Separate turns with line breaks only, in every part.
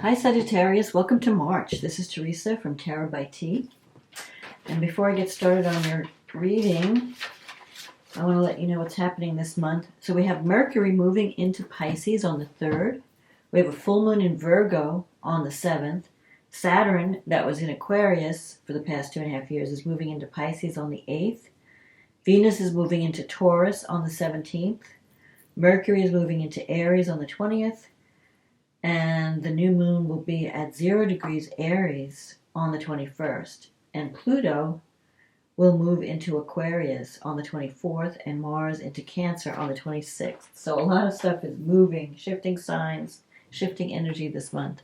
Hi Sagittarius, welcome to March. This is Teresa from Tarot by T. And before I get started on your reading, I want to let you know what's happening this month. So we have Mercury moving into Pisces on the 3rd. We have a full moon in Virgo on the 7th. Saturn, that was in Aquarius for the past 2.5 years, is moving into Pisces on the 8th. Venus is moving into Taurus on the 17th. Mercury is moving into Aries on the 20th. And the new moon will be at 0 degrees Aries on the 21st. And Pluto will move into Aquarius on the 24th and Mars into Cancer on the 26th. So a lot of stuff is moving, shifting signs, shifting energy this month.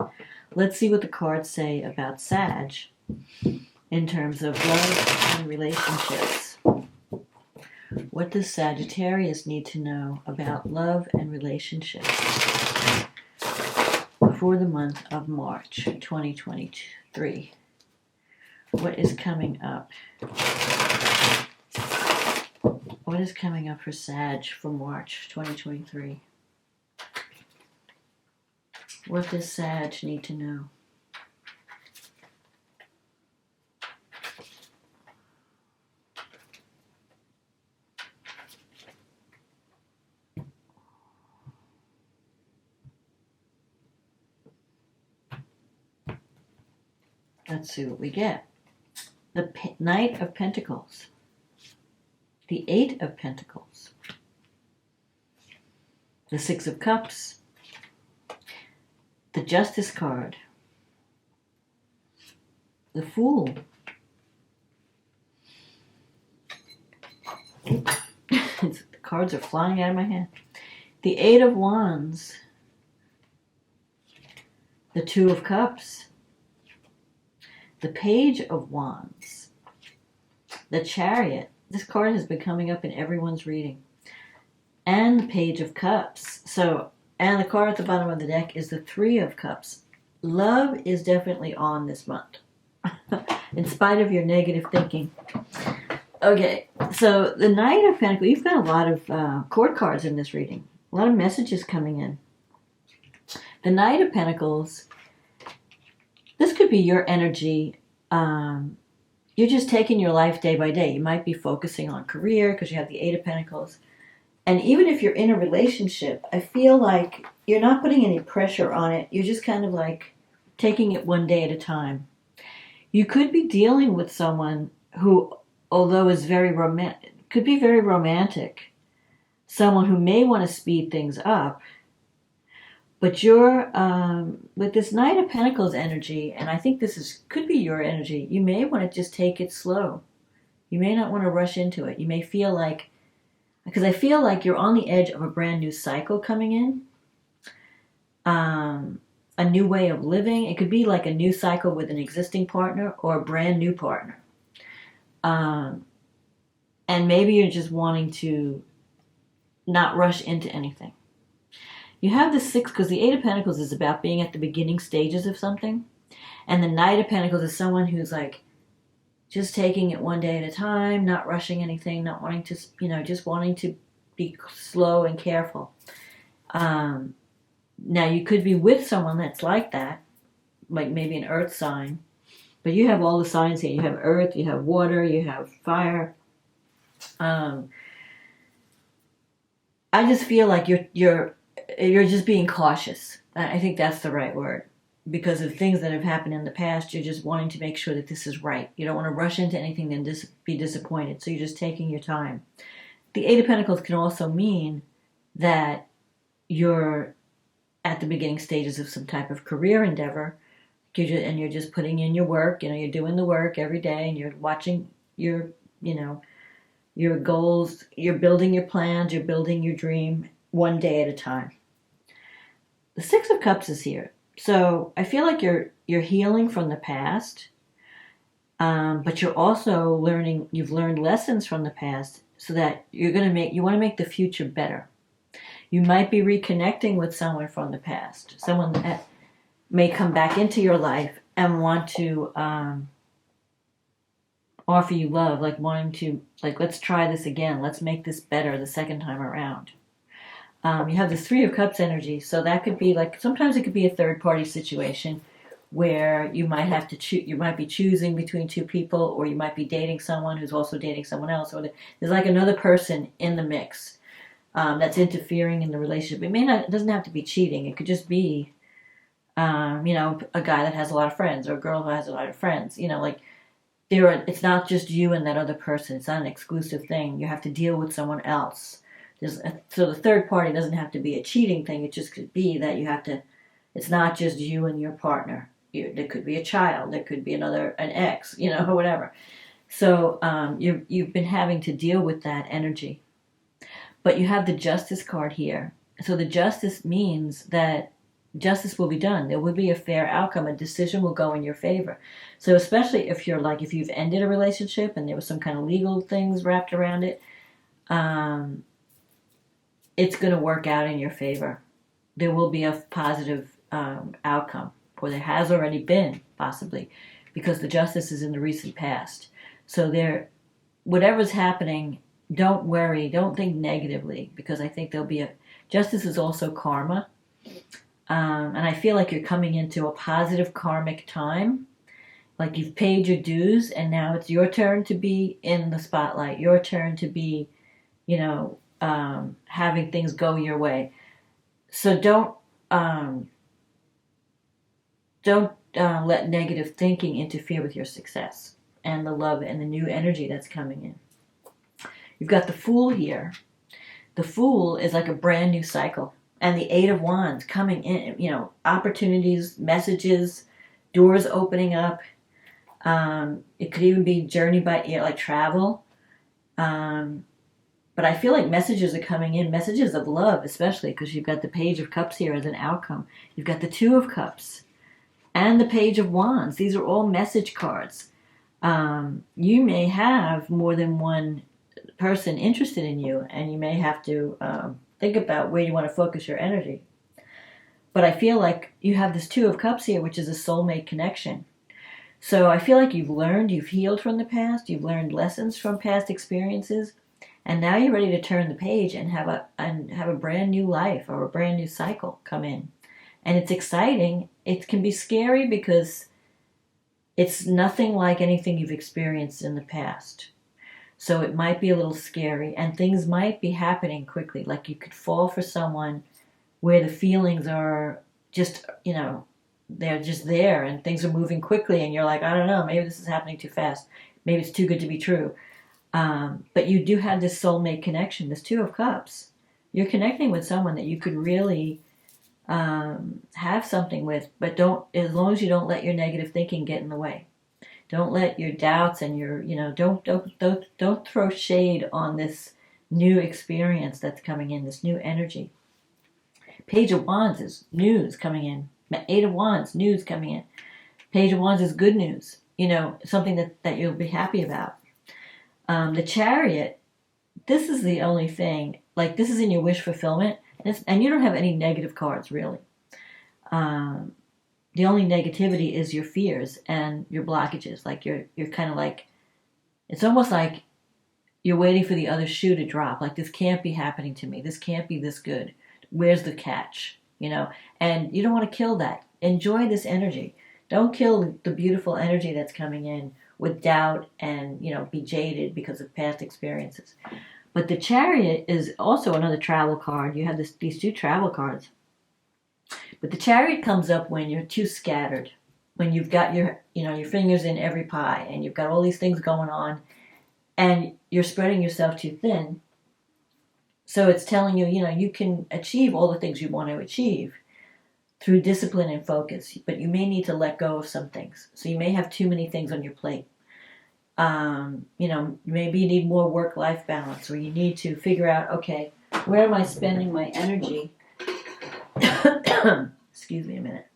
Let's see what the cards say about Sag in terms of love and relationships. What does Sagittarius need to know about love and relationships for the month of March 2023? What is coming up? What is coming up for Sag for March 2023? What does Sag need to know? Let's see what we get. The Knight of Pentacles. The Eight of Pentacles. The Six of Cups. The Justice card. The Fool. The cards are flying out of my hand. The Eight of Wands. The Two of Cups. The Page of Wands. The Chariot. This card has been coming up in everyone's reading. And the Page of Cups. And the card at the bottom of the deck is the Three of Cups. Love is definitely on this month. In spite of your negative thinking. Okay, so the Knight of Pentacles. You've got a lot of court cards in this reading. A lot of messages coming in. The Knight of Pentacles. This could be your energy. You're just taking your life day by day. You might be focusing on career because you have the Eight of Pentacles. And even if you're in a relationship, I feel like you're not putting any pressure on it. You're just kind of like taking it one day at a time. You could be dealing with someone who, although is very romantic, could be very romantic. Someone who may want to speed things up. But you're, with this Knight of Pentacles energy, and I think could be your energy, you may want to just take it slow. You may not want to rush into it. You may feel like, because I feel like you're on the edge of a brand new cycle coming in. A new way of living. It could be like a new cycle with an existing partner or a brand new partner. And maybe you're just wanting to not rush into anything. You have the Six, because the Eight of Pentacles is about being at the beginning stages of something. And the Knight of Pentacles is someone who's like just taking it one day at a time, not rushing anything, not wanting to, just wanting to be slow and careful. Now, you could be with someone that's like that, like maybe an earth sign. But you have all the signs here. You have earth, you have water, you have fire. I just feel like you're just being cautious. I think that's the right word. Because of things that have happened in the past, you're just wanting to make sure that this is right. You don't want to rush into anything and be disappointed. So you're just taking your time. The Eight of Pentacles can also mean that you're at the beginning stages of some type of career endeavor. And you're just putting in your work. You're doing the work every day. And you're watching your goals. You're building your plans. You're building your dream one day at a time. The Six of Cups is here. So I feel like you're healing from the past, but you're also learning. You've learned lessons from the past, so that you want to make the future better. You might be reconnecting with someone from the past, someone that may come back into your life and want to offer you love, like wanting to, let's try this again. Let's make this better the second time around. You have this Three of Cups energy, so that could be like, sometimes it could be a third party situation where you might have to choose, you might be choosing between two people, or you might be dating someone who's also dating someone else, or there's like another person in the mix that's interfering in the relationship. It doesn't have to be cheating. It could just be, a guy that has a lot of friends, or a girl who has a lot of friends. Like it's not just you and that other person. It's not an exclusive thing. You have to deal with someone else. So the third party doesn't have to be a cheating thing. It just could be that you have to. It's not just you and your partner. There could be a child. There could be an ex. Or whatever. So you've been having to deal with that energy. But you have the Justice card here. So the Justice means that justice will be done. There will be a fair outcome. A decision will go in your favor. So especially if you've ended a relationship and there was some kind of legal things wrapped around it, it's going to work out in your favor. There will be a positive outcome, or there has already been, possibly, because the Justice is in the recent past. So whatever's happening, don't worry, don't think negatively, because I think there'll be Justice is also karma. And I feel like you're coming into a positive karmic time. Like you've paid your dues, and now it's your turn to be in the spotlight. Your turn to be, having things go your way. So don't let negative thinking interfere with your success and the love and the new energy that's coming in. You've got the Fool here. The Fool is like a brand new cycle. And the Eight of Wands coming in, opportunities, messages, doors opening up. It could even be journey by like travel. But I feel like messages are coming in, messages of love, especially because you've got the Page of Cups here as an outcome. You've got the Two of Cups and the Page of Wands. These are all message cards. You may have more than one person interested in you, and you may have to think about where you want to focus your energy. But I feel like you have this Two of Cups here, which is a soulmate connection. So I feel like you've healed from the past, you've learned lessons from past experiences, and now you're ready to turn the page and have a brand new life or a brand new cycle come in. And it's exciting. It can be scary because it's nothing like anything you've experienced in the past. So it might be a little scary, and things might be happening quickly. Like you could fall for someone where the feelings are just, they're just there, and things are moving quickly, and you're like, I don't know, maybe this is happening too fast. Maybe it's too good to be true. But you do have this soulmate connection, this Two of Cups. You're connecting with someone that you could really have something with, but as long as you don't let your negative thinking get in the way. Don't let your doubts and your, don't throw shade on this new experience that's coming in, this new energy. Page of Wands is news coming in. Eight of Wands, news coming in. Page of Wands is good news, something that you'll be happy about. The Chariot, this is the only thing, like this is in your wish fulfillment, and you don't have any negative cards, really. The only negativity is your fears and your blockages. Like you're kind of like, it's almost like you're waiting for the other shoe to drop. Like this can't be happening to me. This can't be this good. Where's the catch? And you don't want to kill that. Enjoy this energy. Don't kill the beautiful energy that's coming in with doubt and, be jaded because of past experiences. But the Chariot is also another travel card. You have these two travel cards. But the Chariot comes up when you're too scattered, when you've got your fingers in every pie, and you've got all these things going on, and you're spreading yourself too thin. So it's telling you, you can achieve all the things you want to achieve through discipline and focus, but you may need to let go of some things. So you may have too many things on your plate. Maybe you need more work-life balance, or you need to figure out, okay, where am I spending my energy? Excuse me a minute.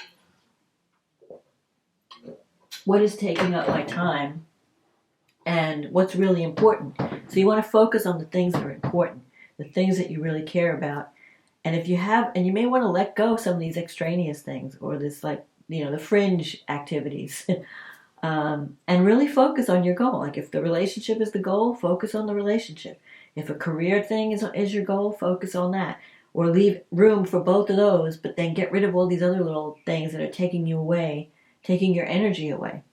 What is taking up my time, and what's really important? So you want to focus on the things that are important, the things that you really care about. And you may want to let go of some of these extraneous things, or this the fringe activities, and really focus on your goal. Like if the relationship is the goal, focus on the relationship. If a career thing is your goal, focus on that. or leave room for both of those, but then get rid of all these other little things that are taking you away, taking your energy away.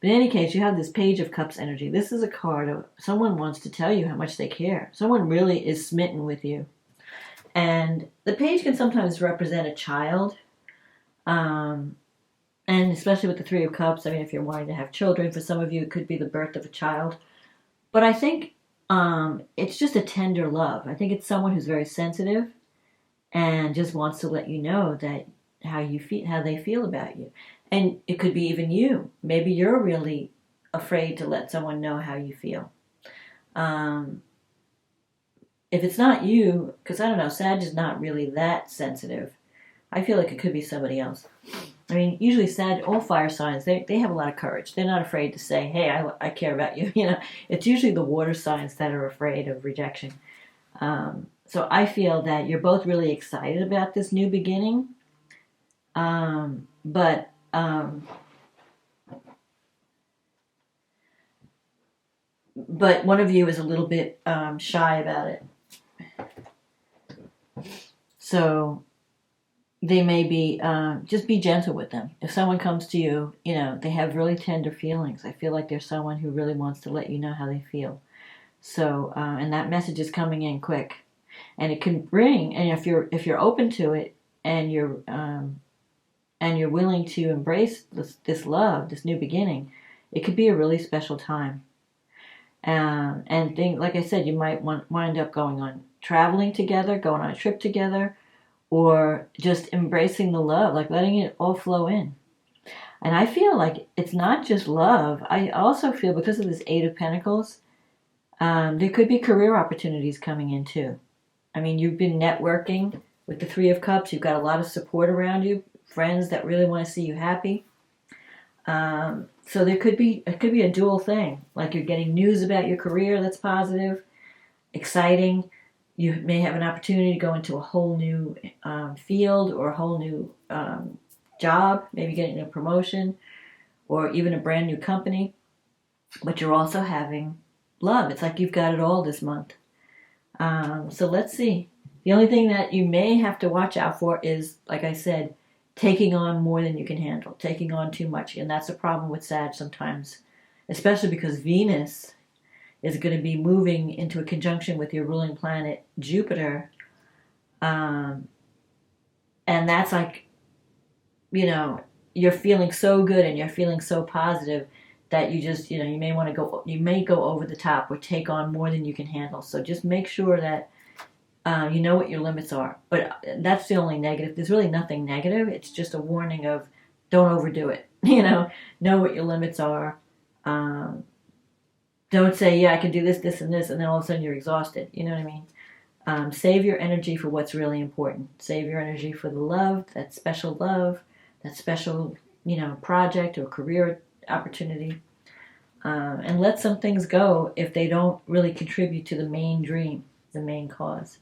But in any case, you have this Page of Cups energy. This is a card of someone wants to tell you how much they care. Someone really is smitten with you. And the page can sometimes represent a child. And especially with the Three of Cups, I mean, if you're wanting to have children, for some of you, it could be the birth of a child. But I think it's just a tender love. I think it's someone who's very sensitive and just wants to let you know that how they feel about you. And it could be even you. Maybe you're really afraid to let someone know how you feel. If it's not you, because I don't know, Sag is not really that sensitive. I feel like it could be somebody else. I mean, usually Sag, all fire signs, they have a lot of courage. They're not afraid to say, hey, I care about you. You know, it's usually the water signs that are afraid of rejection. So I feel that you're both really excited about this new beginning. But one of you is a little bit shy about it. So they may be, just be gentle with them. If someone comes to you, you know, they have really tender feelings. I feel like there's someone who really wants to let you know how they feel. So, and that message is coming in quick. And it can bring, and if you're open to it, and you're willing to embrace this love, this new beginning, it could be a really special time. And like I said, you might wind up traveling together, going on a trip together, or just embracing the love, like letting it all flow in. And I feel like it's not just love. I also feel, because of this Eight of Pentacles, there could be career opportunities coming in too. I mean, you've been networking with the Three of Cups. You've got a lot of support around you, friends that really want to see you happy. So it could be a dual thing. Like you're getting news about your career that's positive, exciting. You may have an opportunity to go into a whole new field or a whole new job, maybe getting a promotion or even a brand new company. But you're also having love. It's like you've got it all this month. So let's see. The only thing that you may have to watch out for is, like I said, taking on more than you can handle, taking on too much. And that's a problem with Sag sometimes, especially because Venus is going to be moving into a conjunction with your ruling planet, Jupiter. And that's like, you know, you're feeling so good and you're feeling so positive that you just, you know, you may go over the top or take on more than you can handle. So just make sure that you know what your limits are. But that's the only negative. There's really nothing negative. It's just a warning of don't overdo it. You know what your limits are. Don't say, yeah, I can do this, this, and this, and then all of a sudden you're exhausted. You know what I mean? Save your energy for what's really important. Save your energy for the love, that special, you know, project or career opportunity. And let some things go if they don't really contribute to the main dream, the main cause.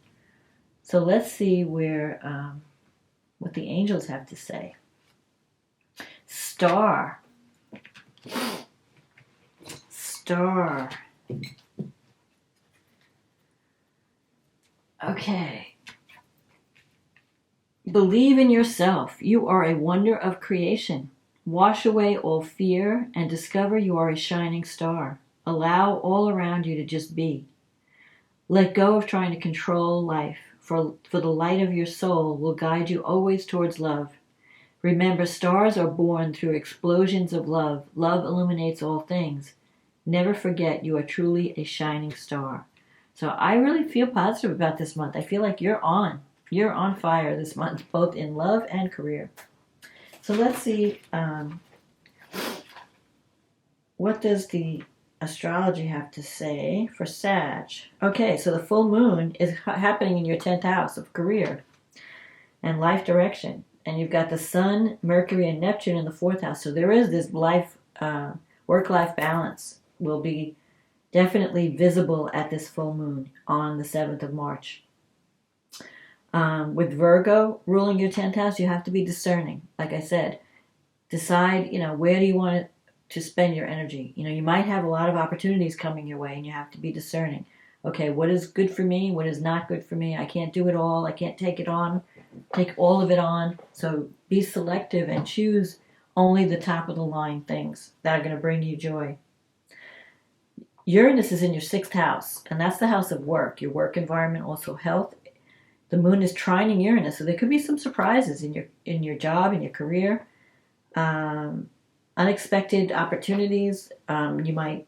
So let's see what the angels have to say. Star. Okay. Believe in yourself. You are a wonder of creation. Wash away all fear and discover you are a shining star. Allow all around you to just be. Let go of trying to control life, for the light of your soul will guide you always towards love. Remember, stars are born through explosions of love. Love illuminates all things. Never forget you are truly a shining star. So I really feel positive about this month. I feel like you're on fire this month, both in love and career. So let's see, what does the astrology have to say for Sag? Okay, so the full moon is happening in your 10th house of career and life direction. And you've got the Sun, Mercury, and Neptune in the 4th house. So there is this work-life balance will be definitely visible at this full moon on the 7th of March. With Virgo ruling your 10th house, you have to be discerning. Like I said, decide, where do you want to spend your energy. You might have a lot of opportunities coming your way and you have to be discerning. okay, what is good for me? What is not good for me? I can't do it all. I can't take all of it on. So be selective and choose only the top of the line things that are going to bring you joy. Uranus is in your 6th house, and that's the house of work, your work environment, also health. The moon is trining Uranus, so there could be some surprises in your job, in your career, unexpected opportunities. You might,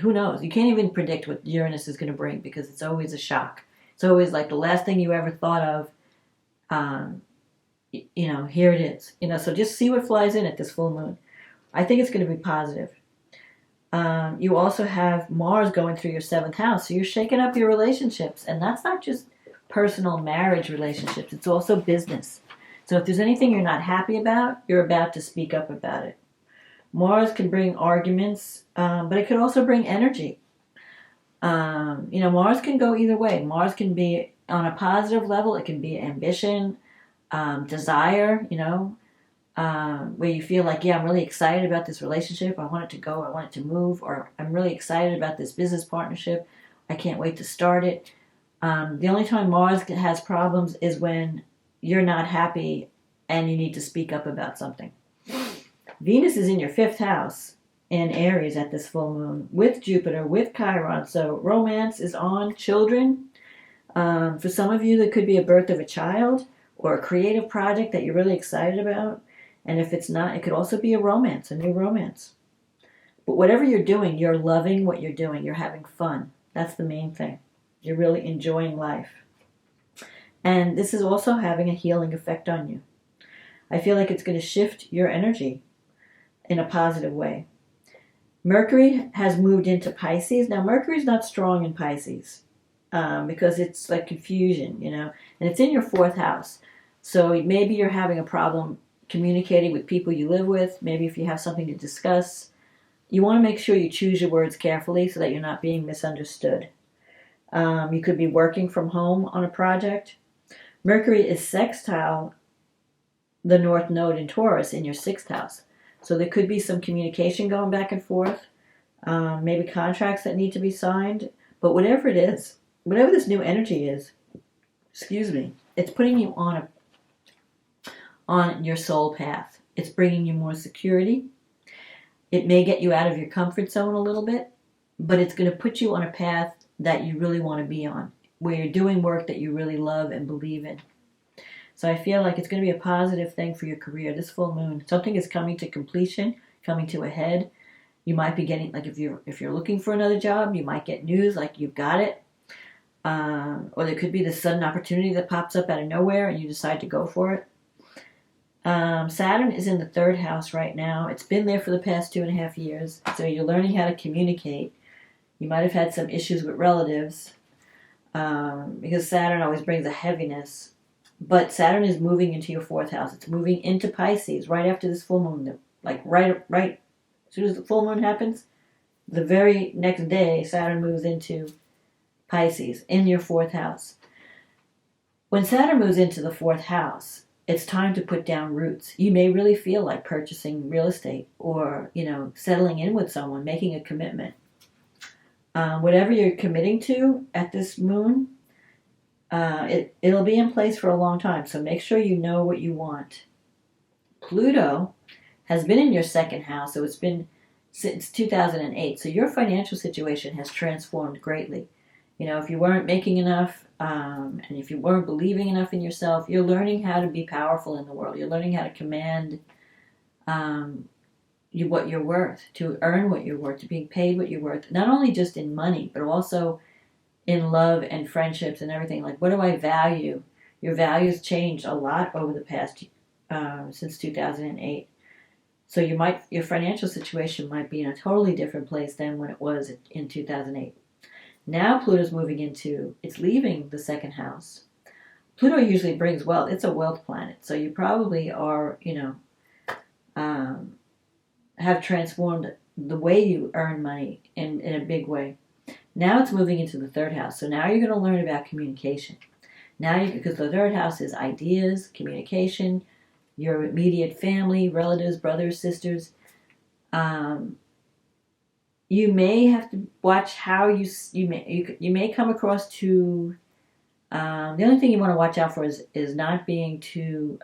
who knows? You can't even predict what Uranus is going to bring because it's always a shock. It's always like the last thing you ever thought of. Here it is. So just see what flies in at this full moon. I think it's going to be positive. You also have Mars going through your 7th house, so you're shaking up your relationships, and that's not just personal marriage relationships, it's also business. So if there's anything you're not happy about, you're about to speak up about it. Mars can bring arguments, but it could also bring energy. Mars can go either way. Mars can be on a positive level, it can be ambition, desire, where you feel like, yeah, I'm really excited about this relationship. I want it to go. I want it to move. Or I'm really excited about this business partnership. I can't wait to start it. The only time Mars has problems is when you're not happy and you need to speak up about something. Venus is in your 5th house in Aries at this full moon with Jupiter, with Chiron. So romance is on, children. For some of you, there could be a birth of a child or a creative project that you're really excited about. And if it's not, it could also be a romance, a new romance. But whatever you're doing, you're loving what you're doing. You're having fun. That's the main thing. You're really enjoying life. And this is also having a healing effect on you. I feel like it's going to shift your energy in a positive way. Mercury has moved into Pisces. Now, Mercury's not strong in Pisces because it's like confusion, and it's in your 4th house. So maybe you're having a problem communicating with people you live with. Maybe if you have something to discuss, you want to make sure you choose your words carefully so that you're not being misunderstood. You could be working from home on a project. Mercury is sextile the North Node in Taurus in your 6th house. So there could be some communication going back and forth, maybe contracts that need to be signed. But whatever it is, whatever this new energy is, it's putting you on your soul path. It's bringing you more security. It may get you out of your comfort zone a little bit, but it's going to put you on a path that you really want to be on, where you're doing work that you really love and believe in. So I feel like it's going to be a positive thing for your career. This full moon, something is coming to completion, coming to a head. You might be getting, like if you're looking for another job, you might get news like you've got it. Or there could be this sudden opportunity that pops up out of nowhere and you decide to go for it. Saturn is in the 3rd house right now. It's been there for the past 2.5 years. So you're learning how to communicate. You might have had some issues with relatives because Saturn always brings a heaviness. But Saturn is moving into your 4th house. It's moving into Pisces right after this full moon. Like right as soon as the full moon happens, the very next day, Saturn moves into Pisces in your 4th house. When Saturn moves into the 4th house, it's time to put down roots. You may really feel like purchasing real estate or, settling in with someone, making a commitment. Whatever you're committing to at this moon, it'll be in place for a long time. So make sure you know what you want. Pluto has been in your 2nd house, so it's been since 2008. So your financial situation has transformed greatly. If you weren't making enough, and if you weren't believing enough in yourself, you're learning how to be powerful in the world. You're learning how to command what you're worth, to earn what you're worth, to being paid what you're worth. Not only just in money, but also in love and friendships and everything. Like, what do I value? Your values changed a lot over the past, since 2008. So your financial situation might be in a totally different place than when it was in 2008. Now Pluto's moving it's leaving the 2nd house. Pluto usually brings wealth. It's a wealth planet. So you probably are, have transformed the way you earn money in a big way. Now it's moving into the 3rd house. So now you're going to learn about communication. Because the 3rd house is ideas, communication, your immediate family, relatives, brothers, sisters. you may have to watch how you may come across too. The only thing you want to watch out for is not being too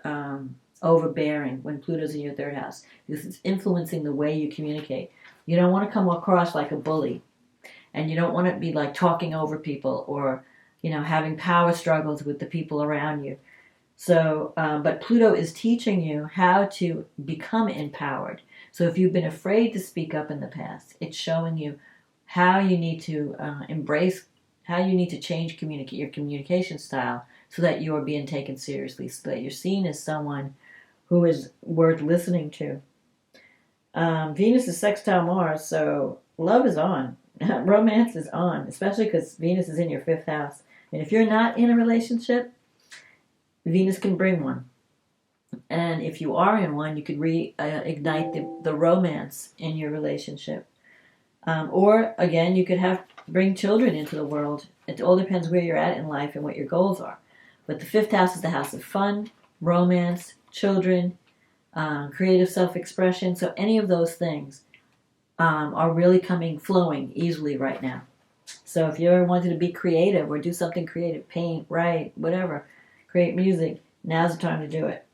overbearing when Pluto's in your third house, because it's influencing the way you communicate. You don't want to come across like a bully, and you don't want to be like talking over people or having power struggles with the people around you. So, but Pluto is teaching you how to become empowered. So if you've been afraid to speak up in the past, it's showing you how you need to embrace, how you need to change your communication style so that you are being taken seriously, so that you're seen as someone who is worth listening to. Venus is sextile Mars, so love is on. Romance is on, especially because Venus is in your fifth house. And if you're not in a relationship, Venus can bring one. And if you are in one, you could reignite the romance in your relationship. Or, again, you could bring children into the world. It all depends where you're at in life and what your goals are. But the fifth house is the house of fun, romance, children, creative self-expression. So any of those things are really flowing easily right now. So if you ever wanted to be creative or do something creative, paint, write, whatever, create music, now's the time to do it.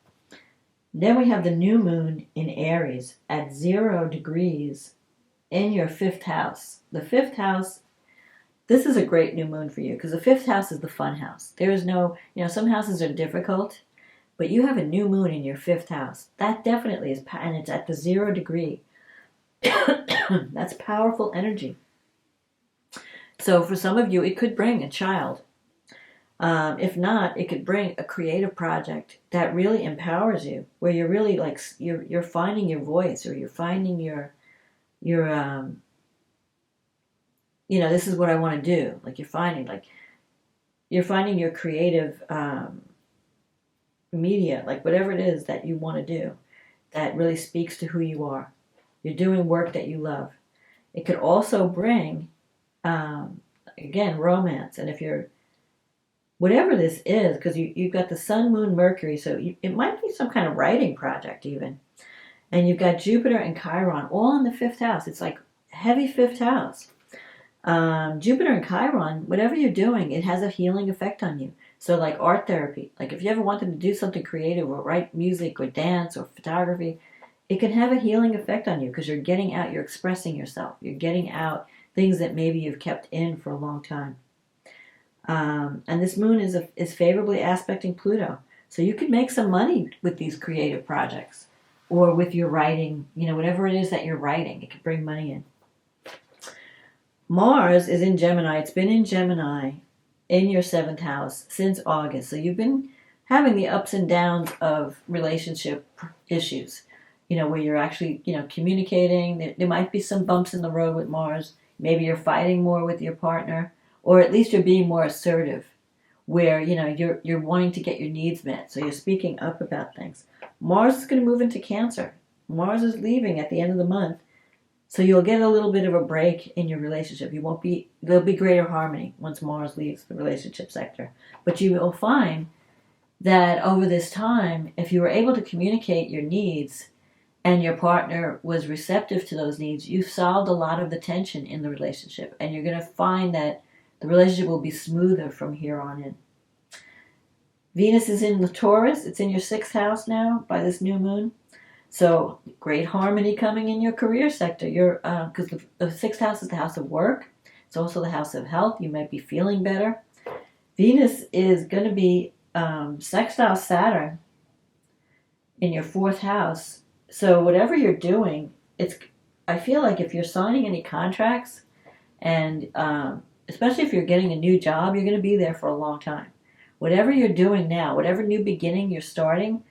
Then we have the new moon in Aries at 0 degrees in your fifth house. The fifth house, this is a great new moon for you because the fifth house is the fun house. There is no, some houses are difficult, but you have a new moon in your fifth house. That definitely is, and it's at the 0 degree. That's powerful energy. So for some of you, it could bring a child. If not, it could bring a creative project that really empowers you, where you're really like you're finding your voice, or you're finding your this is what I want to do. Like you're finding your creative media, like whatever it is that you want to do, that really speaks to who you are. You're doing work that you love. It could also bring, again, romance, and if you're whatever this is, because you've got the Sun, Moon, Mercury, so it might be some kind of writing project even. And you've got Jupiter and Chiron all in the fifth house. It's like heavy fifth house. Jupiter and Chiron, whatever you're doing, it has a healing effect on you. So like art therapy, like if you ever wanted to do something creative or write music or dance or photography, it can have a healing effect on you because you're getting out, you're expressing yourself. You're getting out things that maybe you've kept in for a long time. And this moon is favorably aspecting Pluto. So you could make some money with these creative projects or with your writing, whatever it is that you're writing. It could bring money in. Mars is in Gemini. It's been in Gemini in your seventh house since August. So you've been having the ups and downs of relationship issues, where you're actually, communicating. There might be some bumps in the road with Mars. Maybe you're fighting more with your partner. Or at least you're being more assertive, where you're wanting to get your needs met, so you're speaking up about things. Mars is going to move into Cancer. Mars is leaving at the end of the month, so you'll get a little bit of a break in your relationship. There'll be greater harmony once Mars leaves the relationship sector. But you will find that over this time, if you were able to communicate your needs and your partner was receptive to those needs, you've solved a lot of the tension in the relationship, and you're going to find that the relationship will be smoother from here on in. Venus is in the Taurus. It's in your sixth house now by this new moon. So great harmony coming in your career sector. Because the sixth house is the house of work. It's also the house of health. You might be feeling better. Venus is going to be sextile Saturn in your fourth house. So whatever you're doing, I feel like if you're signing any contracts and especially if you're getting a new job, you're going to be there for a long time. Whatever you're doing now, whatever new beginning you're starting,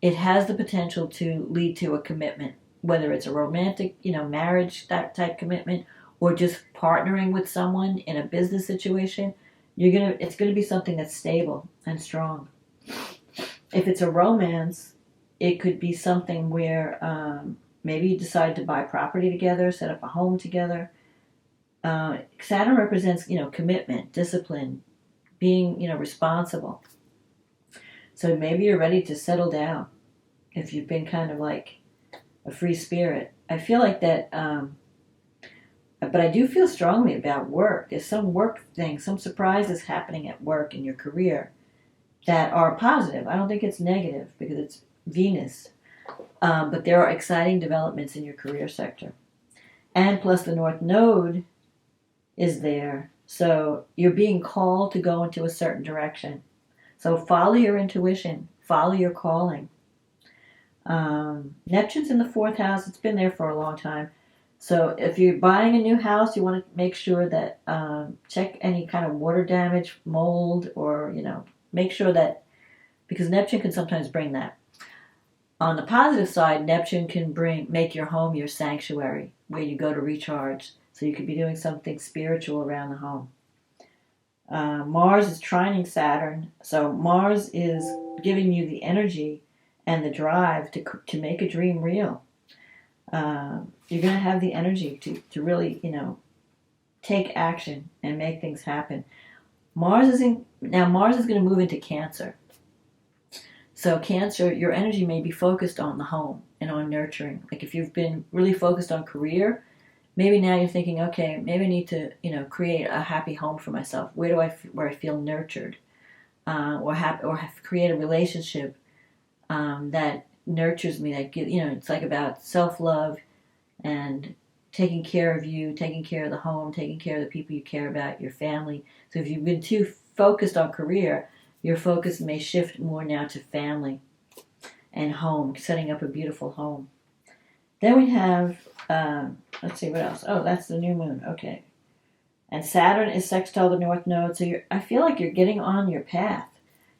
it has the potential to lead to a commitment, whether it's a romantic, marriage type commitment, or just partnering with someone in a business situation. It's going to be something that's stable and strong. If it's a romance, it could be something where maybe you decide to buy property together, set up a home together. Saturn represents, commitment, discipline, being, responsible. So maybe you're ready to settle down if you've been kind of like a free spirit. I feel like that But I do feel strongly about work. There's some work thing, some surprises happening at work in your career that are positive. I don't think it's negative because it's Venus. But there are exciting developments in your career sector. And plus the North Node is there. So you're being called to go into a certain direction. So follow your intuition. Follow your calling. Neptune's in the 4th house. It's been there for a long time. So if you're buying a new house, you want to make sure that check any kind of water damage, mold, or, make sure that, because Neptune can sometimes bring that. On the positive side, Neptune can make your home your sanctuary, where you go to recharge. So you could be doing something spiritual around the home. Mars is trining Saturn. So Mars is giving you the energy and the drive to make a dream real. You're going to have the energy to really, take action and make things happen. Mars is going to move into Cancer. So Cancer, your energy may be focused on the home and on nurturing. Like if you've been really focused on career, maybe now you're thinking, okay, maybe I need to, create a happy home for myself. Where I feel nurtured, or create a relationship that nurtures me. That it's like about self-love and taking care of you, taking care of the home, taking care of the people you care about, your family. So if you've been too focused on career, your focus may shift more now to family and home, setting up a beautiful home. Then we have, let's see what else. Oh, that's the new moon. Okay. And Saturn is sextile the North Node. So I feel like you're getting on your path.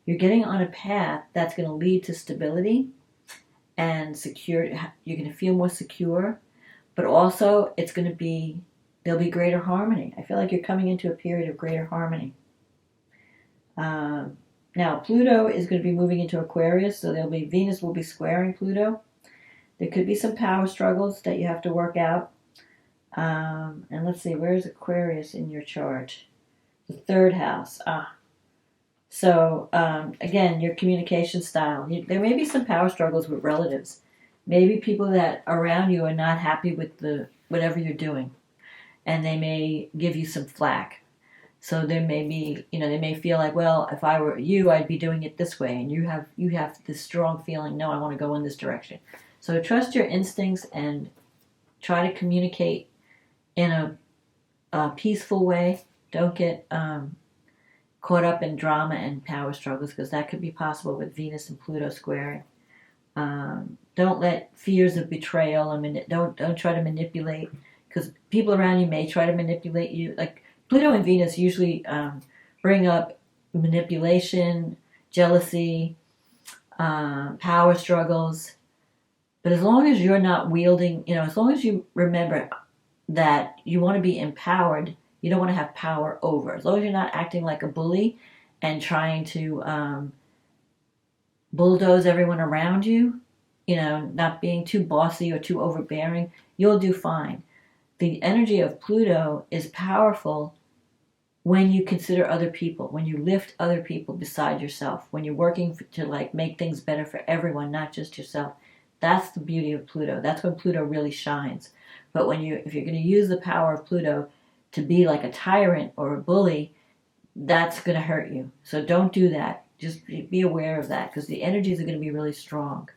You're getting on a path that's going to lead to stability and secure. You're going to feel more secure, but also there'll be greater harmony. I feel like you're coming into a period of greater harmony. Now, Pluto is going to be moving into Aquarius, so Venus will be squaring Pluto. There could be some power struggles that you have to work out. And let's see, where's Aquarius in your chart? The 3rd house. So, again, your communication style. There may be some power struggles with relatives. Maybe people that are around you are not happy with whatever you're doing, and they may give you some flack. So there may be, they may feel like, well, if I were you, I'd be doing it this way, and you have this strong feeling, no, I want to go in this direction. So trust your instincts and try to communicate in a peaceful way. Don't get caught up in drama and power struggles, because that could be possible with Venus and Pluto squaring. Don't let fears of betrayal don't try to manipulate, because people around you may try to manipulate you. Like Pluto and Venus usually bring up manipulation, jealousy, power struggles. But as long as you're not wielding, as long as you remember that you want to be empowered, you don't want to have power over. As long as you're not acting like a bully and trying to bulldoze everyone around you, not being too bossy or too overbearing, you'll do fine. The energy of Pluto is powerful when you consider other people, when you lift other people beside yourself, when you're working to make things better for everyone, not just yourself. That's the beauty of Pluto. That's when Pluto really shines. But if you're going to use the power of Pluto to be like a tyrant or a bully, that's going to hurt you. So don't do that. Just be aware of that, because the energies are going to be really strong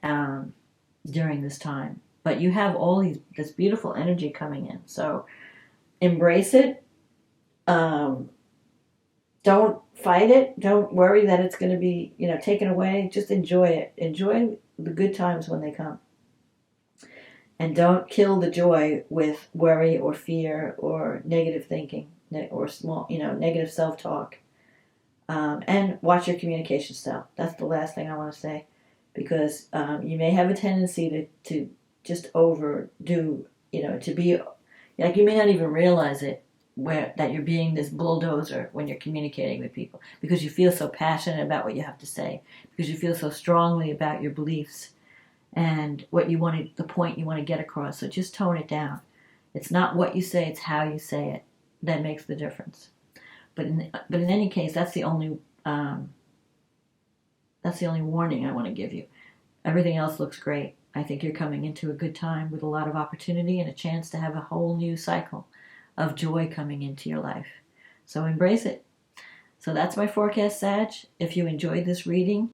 during this time. But you have this beautiful energy coming in. So embrace it. Don't fight it. Don't worry that it's going to be, taken away. Just enjoy it. Enjoy the good times when they come. And don't kill the joy with worry or fear or negative thinking or negative self-talk. And watch your communication style. That's the last thing I want to say, because you may have a tendency to just overdo, to be like, you may not even realize it, that you're being this bulldozer when you're communicating with people, because you feel so passionate about what you have to say, because you feel so strongly about your beliefs and the point you want to get across. So just tone it down. It's not what you say, it's how you say it that makes the difference. But in any case, that's the only warning I want to give you. Everything else looks great. I think you're coming into a good time with a lot of opportunity and a chance to have a whole new cycle of joy coming into your life. So embrace it. So that's my forecast, Sag. If you enjoyed this reading,